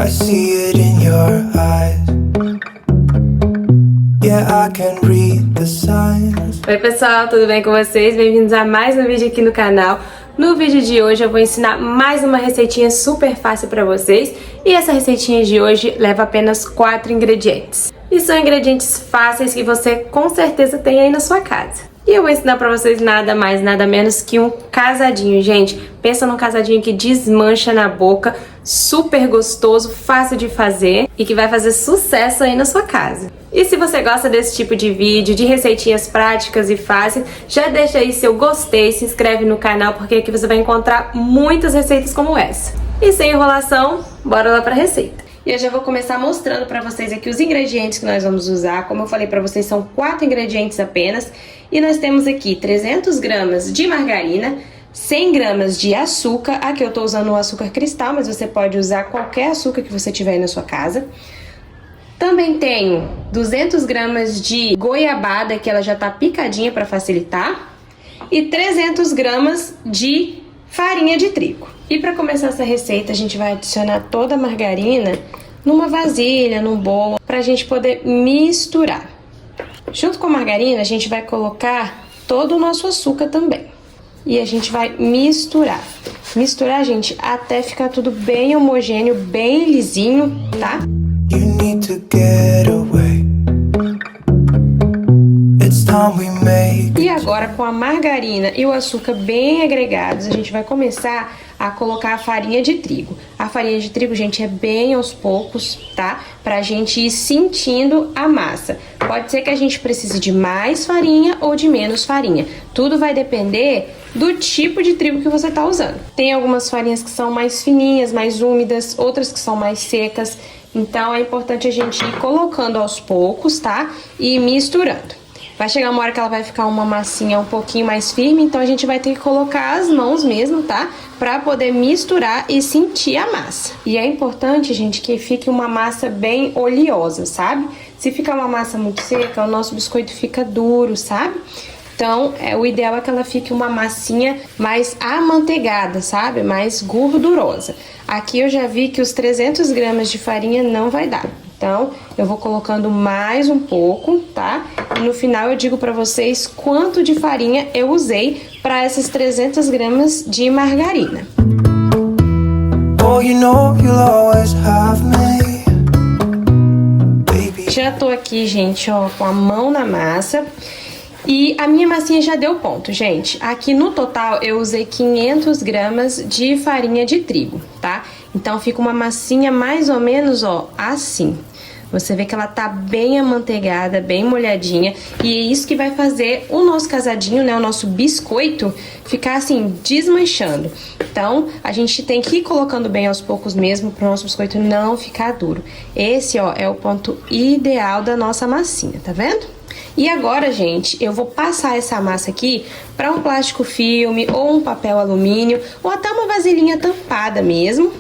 I see it in your eyes. Yeah, I can read the signs. Oi pessoal, tudo bem com vocês? Bem-vindos a mais um vídeo aqui no canal. No vídeo de hoje eu vou ensinar mais uma receitinha super fácil para vocês. E essa receitinha de hoje leva apenas 4 ingredientes. E são ingredientes fáceis que você com certeza tem aí na sua casa. E eu vou ensinar pra vocês nada mais, nada menos que um casadinho, gente. Pensa num casadinho que desmancha na boca, super gostoso, fácil de fazer e que vai fazer sucesso aí na sua casa. E se você gosta desse tipo de vídeo, de receitinhas práticas e fáceis, já deixa aí seu gostei, se inscreve no canal, porque aqui você vai encontrar muitas receitas como essa. E sem enrolação, bora lá pra receita. E eu já vou começar mostrando pra vocês aqui os ingredientes que nós vamos usar. Como eu falei pra vocês, são 4 ingredientes apenas. E nós temos aqui 300 gramas de margarina, 100 gramas de açúcar. Aqui eu tô usando o açúcar cristal, mas você pode usar qualquer açúcar que você tiver aí na sua casa. Também tenho 200 gramas de goiabada, que ela já tá picadinha pra facilitar. E 300 gramas de farinha de trigo. E para começar essa receita, a gente vai adicionar toda a margarina numa vasilha, num bolo, para a gente poder misturar. Junto com a margarina, a gente vai colocar todo o nosso açúcar também. E a gente vai misturar. Misturar, gente, até ficar tudo bem homogêneo, bem lisinho, tá? You need to get away. It's time we make. E agora, com a margarina e o açúcar bem agregados, a gente vai começar a colocar a farinha de trigo. A farinha de trigo, gente, é bem aos poucos, tá? Pra gente ir sentindo a massa. Pode ser que a gente precise de mais farinha ou de menos farinha. Tudo vai depender do tipo de trigo que você tá usando. Tem algumas farinhas que são mais fininhas, mais úmidas, outras que são mais secas. Então, é importante a gente ir colocando aos poucos, tá? E misturando. Vai chegar uma hora que ela vai ficar uma massinha um pouquinho mais firme, então a gente vai ter que colocar as mãos mesmo, tá? Pra poder misturar e sentir a massa. E é importante, gente, que fique uma massa bem oleosa, sabe? Se ficar uma massa muito seca, o nosso biscoito fica duro, sabe? Então, o ideal é que ela fique uma massinha mais amanteigada, sabe? Mais gordurosa. Aqui eu já vi que os 300 gramas de farinha não vai dar. Então, eu vou colocando mais um pouco, tá? E no final eu digo pra vocês quanto de farinha eu usei para essas 300 gramas de margarina. Oh, you know you'll always have me, baby. Já tô aqui, gente, ó, com a mão na massa. E a minha massinha já deu ponto, gente. Aqui no total eu usei 500 gramas de farinha de trigo, tá? Então fica uma massinha mais ou menos, ó, assim. Você vê que ela tá bem amanteigada, bem molhadinha. E é isso que vai fazer o nosso casadinho, né? O nosso biscoito ficar assim, desmanchando. Então, a gente tem que ir colocando bem aos poucos mesmo pro nosso biscoito não ficar duro. Esse, ó, é o ponto ideal da nossa massinha, tá vendo? E agora, gente, eu vou passar essa massa aqui para um plástico filme ou um papel alumínio ou até uma vasilhinha tampada mesmo.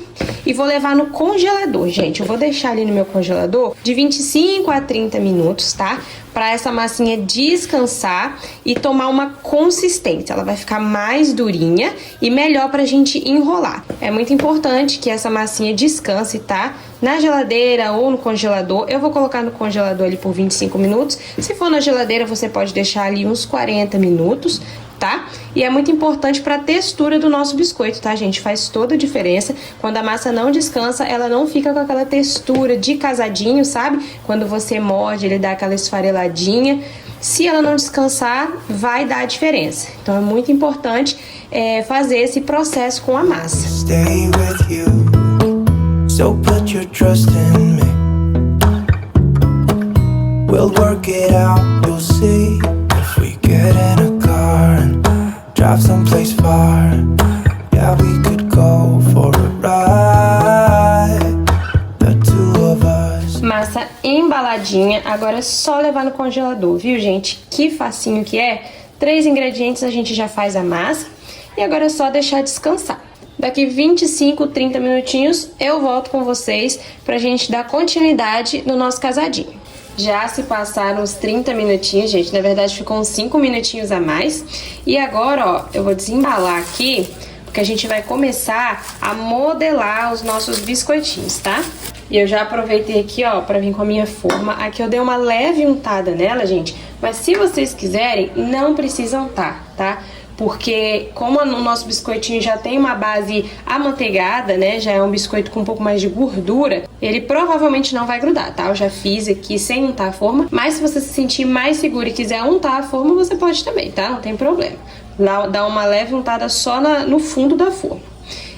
E vou levar no congelador, gente. Eu vou deixar ali no meu congelador de 25 a 30 minutos, tá? Pra essa massinha descansar e tomar uma consistência. Ela vai ficar mais durinha e melhor pra gente enrolar. É muito importante que essa massinha descanse, tá? Na geladeira ou no congelador. Eu vou colocar no congelador ali por 25 minutos. Se for na geladeira, você pode deixar ali uns 40 minutos, tá? E é muito importante para a textura do nosso biscoito, tá, gente? Faz toda a diferença. Quando a massa não descansa, ela não fica com aquela textura de casadinho, sabe? Quando você morde, ele dá aquela esfareladinha. Se ela não descansar, vai dar a diferença. Então, é muito importante fazer esse processo com a massa. Stay with you. So put your trust in me. We'll work it out, you'll see. If we get in a car and drive someplace far, yeah, we could go for a ride, the two of us. Massa embaladinha, agora é só levar no congelador, viu, gente? Que facinho que é. 3 ingredientes a gente já faz a massa e agora é só deixar descansar. Daqui 25, 30 minutinhos eu volto com vocês pra gente dar continuidade no nosso casadinho. Já se passaram uns 30 minutinhos, gente. Na verdade ficou uns 5 minutinhos a mais. E agora, ó, eu vou desembalar aqui porque a gente vai começar a modelar os nossos biscoitinhos, tá? E eu já aproveitei aqui, ó, pra vir com a minha forma. Aqui eu dei uma leve untada nela, gente, mas se vocês quiserem, não precisam untar, tá? Porque como o nosso biscoitinho já tem uma base amanteigada, né, já é um biscoito com um pouco mais de gordura, ele provavelmente não vai grudar, tá? Eu já fiz aqui sem untar a forma, mas se você se sentir mais seguro e quiser untar a forma, você pode também, tá? Não tem problema. Dá uma leve untada só no fundo da forma.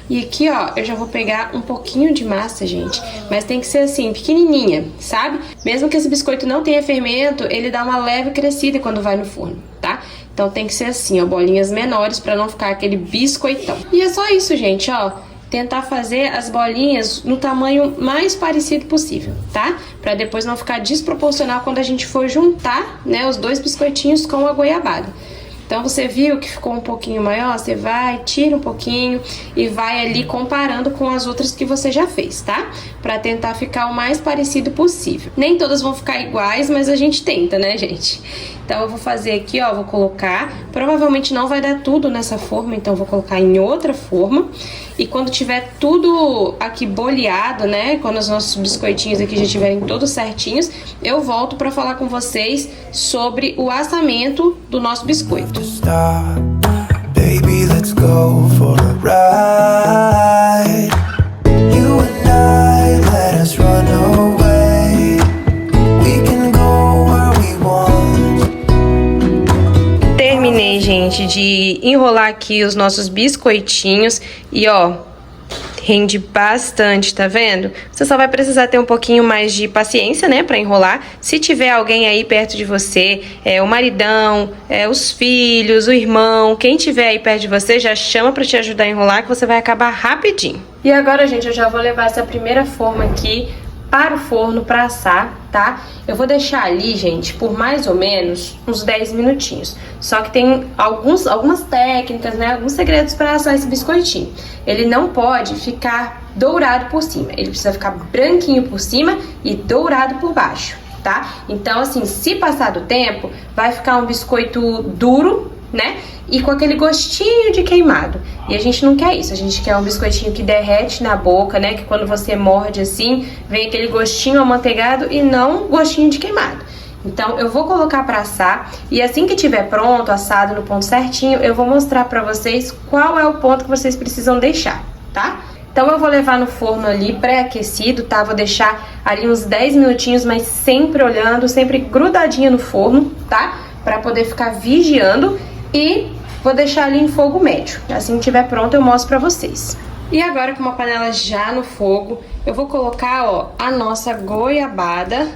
E aqui, ó, eu já vou pegar um pouquinho de massa, gente, mas tem que ser assim, pequenininha, sabe? Mesmo que esse biscoito não tenha fermento, ele dá uma leve crescida quando vai no forno, tá? Então tem que ser assim, ó, bolinhas menores pra não ficar aquele biscoitão. E é só isso, gente, ó. Tentar fazer as bolinhas no tamanho mais parecido possível, tá? Pra depois não ficar desproporcional quando a gente for juntar, né, os dois biscoitinhos com a goiabada. Então você viu que ficou um pouquinho maior, você vai, tira um pouquinho e vai ali comparando com as outras que você já fez, tá? Pra tentar ficar o mais parecido possível. Nem todas vão ficar iguais, mas a gente tenta, né, gente? Então eu vou fazer aqui, ó, vou colocar, provavelmente não vai dar tudo nessa forma, então eu vou colocar em outra forma. E quando tiver tudo aqui boleado, né, quando os nossos biscoitinhos aqui já estiverem todos certinhos, eu volto pra falar com vocês sobre o assamento do nosso biscoito. Stop, baby, let's go for a ride. You and I, let us run away. We can go where we want. Terminei, gente, de enrolar aqui os nossos biscoitinhos e, ó, rende bastante, tá vendo? Você só vai precisar ter um pouquinho mais de paciência, né, pra enrolar. Se tiver alguém aí perto de você, o maridão, os filhos, o irmão, quem tiver aí perto de você, já chama pra te ajudar a enrolar que você vai acabar rapidinho. E agora, gente, eu já vou levar essa primeira forma aqui para o forno para assar, tá? Eu vou deixar ali, gente, por mais ou menos uns 10 minutinhos. Só que tem algumas técnicas, né? Alguns segredos para assar esse biscoitinho. Ele não pode ficar dourado por cima. Ele precisa ficar branquinho por cima e dourado por baixo, tá? Então, assim, se passar do tempo, vai ficar um biscoito duro, né? E com aquele gostinho de queimado. E a gente não quer isso, a gente quer um biscoitinho que derrete na boca, né? Que quando você morde assim, vem aquele gostinho amanteigado e não gostinho de queimado. Então eu vou colocar pra assar e assim que tiver pronto, assado no ponto certinho, eu vou mostrar pra vocês qual é o ponto que vocês precisam deixar, tá? Então eu vou levar no forno ali pré-aquecido, tá? Vou deixar ali uns 10 minutinhos, mas sempre olhando, sempre grudadinha no forno, tá? Pra poder ficar vigiando. E vou deixar ali em fogo médio. Assim que tiver pronto eu mostro pra vocês. E agora com uma panela já no fogo, eu vou colocar, ó, a nossa goiabada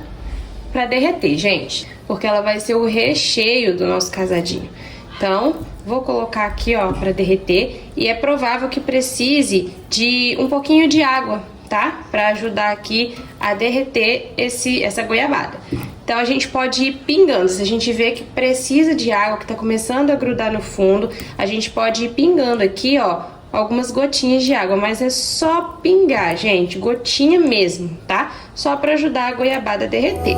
pra derreter, gente. Porque ela vai ser o recheio do nosso casadinho. Então, vou colocar aqui, ó, pra derreter. E é provável que precise de um pouquinho de água, tá? Pra ajudar aqui a derreter essa goiabada. Então a gente pode ir pingando, se a gente vê que precisa de água, que tá começando a grudar no fundo, a gente pode ir pingando aqui, ó, algumas gotinhas de água, mas é só pingar, gente, gotinha mesmo, tá? Só pra ajudar a goiabada a derreter.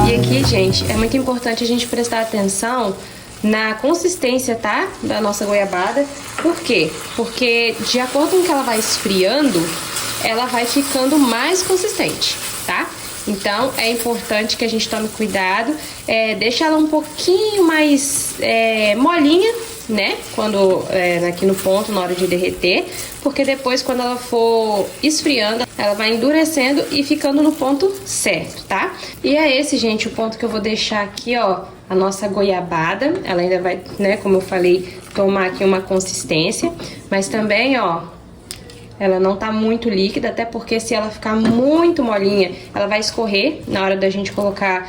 E aqui, gente, é muito importante a gente prestar atenção na consistência, tá? Da nossa goiabada. Por quê? Porque de acordo com que ela vai esfriando, ela vai ficando mais consistente, tá? Então é importante que a gente tome cuidado, deixa ela um pouquinho mais molinha, né? Quando aqui no ponto, na hora de derreter, porque depois quando ela for esfriando, ela vai endurecendo e ficando no ponto certo, tá? E é esse, gente, o ponto que eu vou deixar aqui, ó, a nossa goiabada. Ela ainda vai, né, como eu falei, tomar aqui uma consistência, mas também, ó, ela não tá muito líquida, até porque se ela ficar muito molinha, ela vai escorrer na hora da gente colocar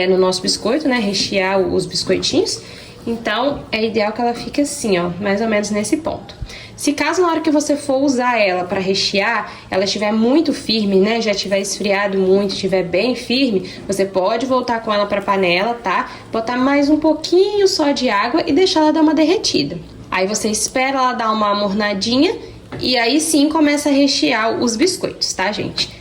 no nosso biscoito, né, rechear os biscoitinhos. Então, é ideal que ela fique assim, ó, mais ou menos nesse ponto. Se caso na hora que você for usar ela para rechear, ela estiver muito firme, né, já tiver esfriado muito, estiver bem firme, você pode voltar com ela para panela, tá? Botar mais um pouquinho só de água e deixar ela dar uma derretida. Aí você espera ela dar uma amornadinha e aí sim começa a rechear os biscoitos, tá, gente?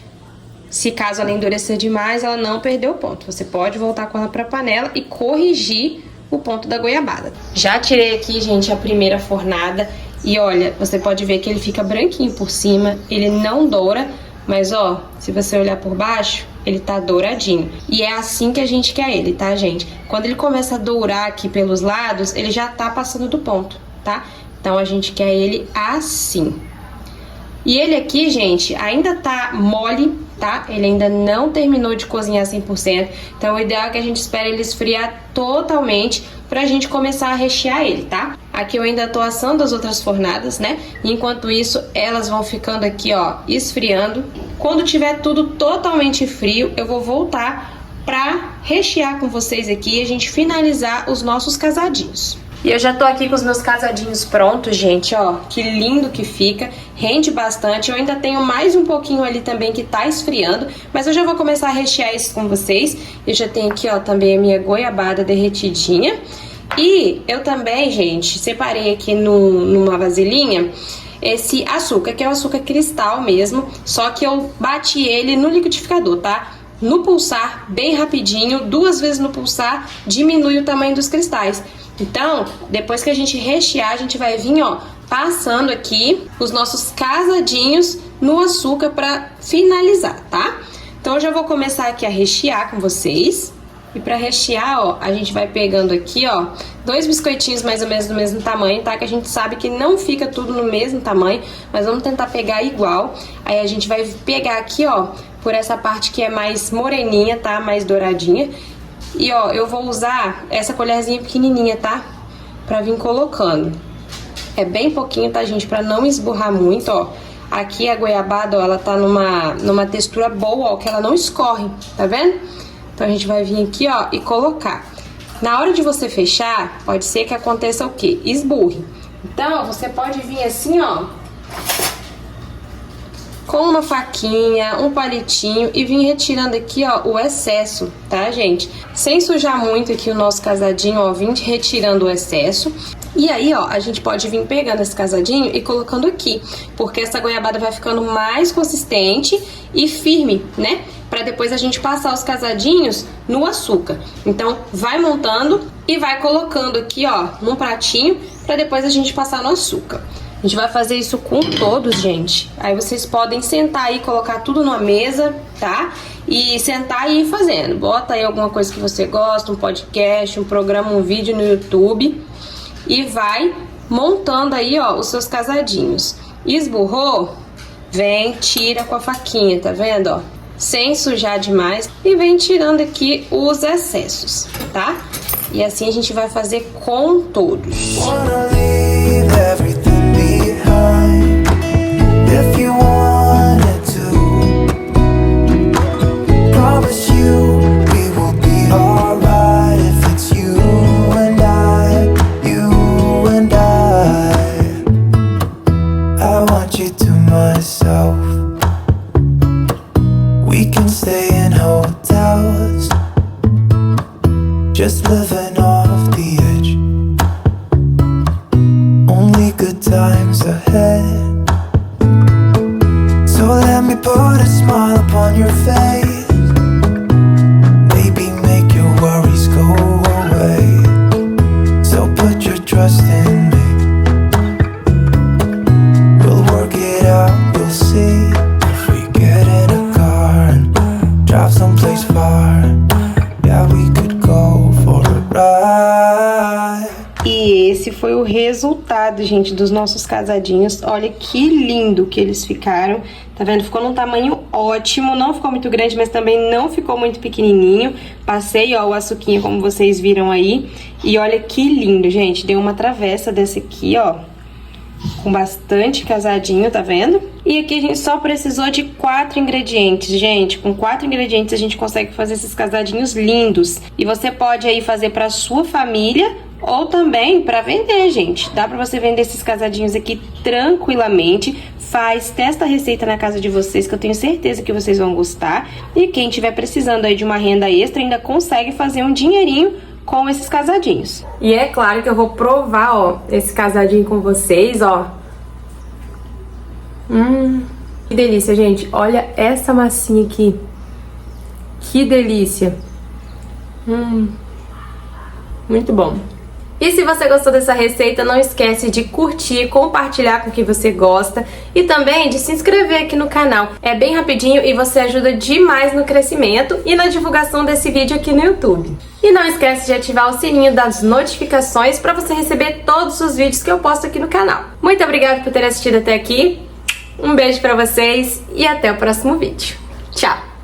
Se caso ela endurecer demais, ela não perdeu o ponto. Você pode voltar com ela pra panela e corrigir o ponto da goiabada. Já tirei aqui, gente, a primeira fornada. E olha, você pode ver que ele fica branquinho por cima. Ele não doura, mas ó, se você olhar por baixo, ele tá douradinho. E é assim que a gente quer ele, tá, gente? Quando ele começa a dourar aqui pelos lados, ele já tá passando do ponto, tá? Então a gente quer ele assim. E ele aqui, gente, ainda tá mole, tá? Ele ainda não terminou de cozinhar 100%. Então o ideal é que a gente espere ele esfriar totalmente pra gente começar a rechear ele, tá? Aqui eu ainda tô assando as outras fornadas, né? E enquanto isso, elas vão ficando aqui, ó, esfriando. Quando tiver tudo totalmente frio, eu vou voltar pra rechear com vocês aqui e a gente finalizar os nossos casadinhos. E eu já tô aqui com os meus casadinhos prontos, gente, ó, que lindo que fica, rende bastante. Eu ainda tenho mais um pouquinho ali também que tá esfriando, mas eu já vou começar a rechear isso com vocês. Eu já tenho aqui, ó, também a minha goiabada derretidinha. E eu também, gente, separei aqui numa vasilhinha esse açúcar, que é o açúcar cristal mesmo, só que eu bati ele no liquidificador, tá? No pulsar, bem rapidinho, 2 vezes no pulsar, diminui o tamanho dos cristais. Então, depois que a gente rechear, a gente vai vir, ó, passando aqui os nossos casadinhos no açúcar pra finalizar, tá? Então, eu já vou começar aqui a rechear com vocês. E pra rechear, ó, a gente vai pegando aqui, ó, 2 biscoitinhos mais ou menos do mesmo tamanho, tá? Que a gente sabe que não fica tudo no mesmo tamanho, mas vamos tentar pegar igual. Aí a gente vai pegar aqui, ó, por essa parte que é mais moreninha, tá? Mais douradinha. E ó, eu vou usar essa colherzinha pequenininha, tá? Pra vir colocando. É bem pouquinho, tá, gente? Pra não esburrar muito, ó. Aqui a goiabada, ó, ela tá numa textura boa, ó, que ela não escorre, tá vendo? Então a gente vai vir aqui, ó, e colocar. Na hora de você fechar, pode ser que aconteça o quê? Esburre. Então, você pode vir assim, ó, com uma faquinha, um palitinho e vir retirando aqui, ó, o excesso, tá, gente? Sem sujar muito aqui o nosso casadinho, ó, vim retirando o excesso. E aí, ó, a gente pode vir pegando esse casadinho e colocando aqui, porque essa goiabada vai ficando mais consistente e firme, né? Pra depois a gente passar os casadinhos no açúcar. Então, vai montando e vai colocando aqui, ó, num pratinho, pra depois a gente passar no açúcar. A gente vai fazer isso com todos, gente. Aí vocês podem sentar aí, colocar tudo numa mesa, tá? E sentar e ir fazendo. Bota aí alguma coisa que você gosta, um podcast, um programa, um vídeo no YouTube. E vai montando aí, ó, os seus casadinhos. Esburrou? Vem, tira com a faquinha, tá vendo, ó? Sem sujar demais. E vem tirando aqui os excessos, tá? E assim a gente vai fazer com todos. If you wanted to, promise you we will be alright. If it's you and I, I want you to myself. We can stay in hotels, just living off the edge. Only good times ahead. So let me put a smile upon your face. Maybe make your worries go away. So put your trust in me. We'll work it out, you'll see. If we get in a car and drive someplace far, yeah, we could go for a ride. E esse foi o resultado, gente, dos nossos casadinhos. Olha que lindo que eles ficaram. Tá vendo? Ficou num tamanho ótimo. Não ficou muito grande, mas também não ficou muito pequenininho. Passei, ó, o açuquinho, como vocês viram aí. E olha que lindo, gente. Deu uma travessa desse aqui, ó, com bastante casadinho, tá vendo? E aqui a gente só precisou de 4 ingredientes, gente. Com 4 ingredientes a gente consegue fazer esses casadinhos lindos. E você pode aí fazer pra sua família ou também pra vender, gente. Dá pra você vender esses casadinhos aqui tranquilamente. Testa a receita na casa de vocês, que eu tenho certeza que vocês vão gostar. E quem tiver precisando aí de uma renda extra ainda consegue fazer um dinheirinho com esses casadinhos. E é claro que eu vou provar, ó, esse casadinho com vocês, ó. Que delícia, gente. Olha essa massinha aqui. Que delícia. Muito bom. E se você gostou dessa receita, não esquece de curtir, compartilhar com quem você gosta e também de se inscrever aqui no canal. É bem rapidinho e você ajuda demais no crescimento e na divulgação desse vídeo aqui no YouTube. E não esquece de ativar o sininho das notificações para você receber todos os vídeos que eu posto aqui no canal. Muito obrigada por ter assistido até aqui. Um beijo pra vocês e até o próximo vídeo. Tchau!